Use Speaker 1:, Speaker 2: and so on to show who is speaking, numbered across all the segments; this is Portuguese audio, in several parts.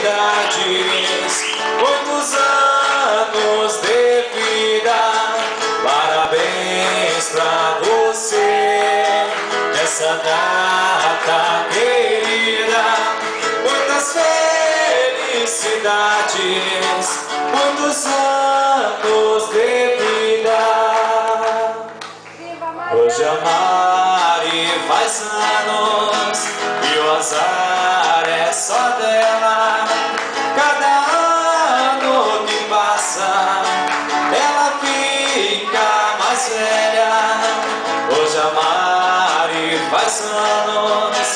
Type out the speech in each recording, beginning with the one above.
Speaker 1: felicidades, muitos anos de vida. Parabéns pra você nessa data querida. Muitas felicidades, muitos anos de vida. Hoje a Mari faz anos e o azar é só dela. Cada ano que passa ela fica mais velha. Hoje a Mari faz anos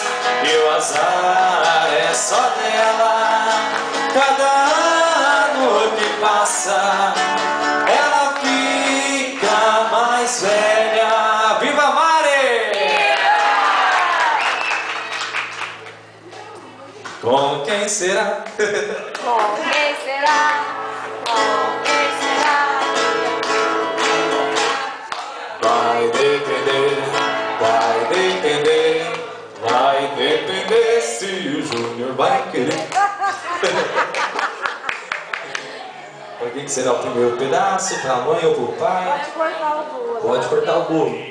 Speaker 1: e o azar é só dela. Cada ano que passa ela fica mais velha. Viva Mari! Com quem será?
Speaker 2: Com quem será? Com quem será?
Speaker 1: Vai depender, vai depender, vai depender se o Júnior vai querer. Pra quem que será o primeiro pedaço? Pra mãe ou pro pai?
Speaker 2: Pode cortar o bolo.
Speaker 1: Pode cortar o bolo.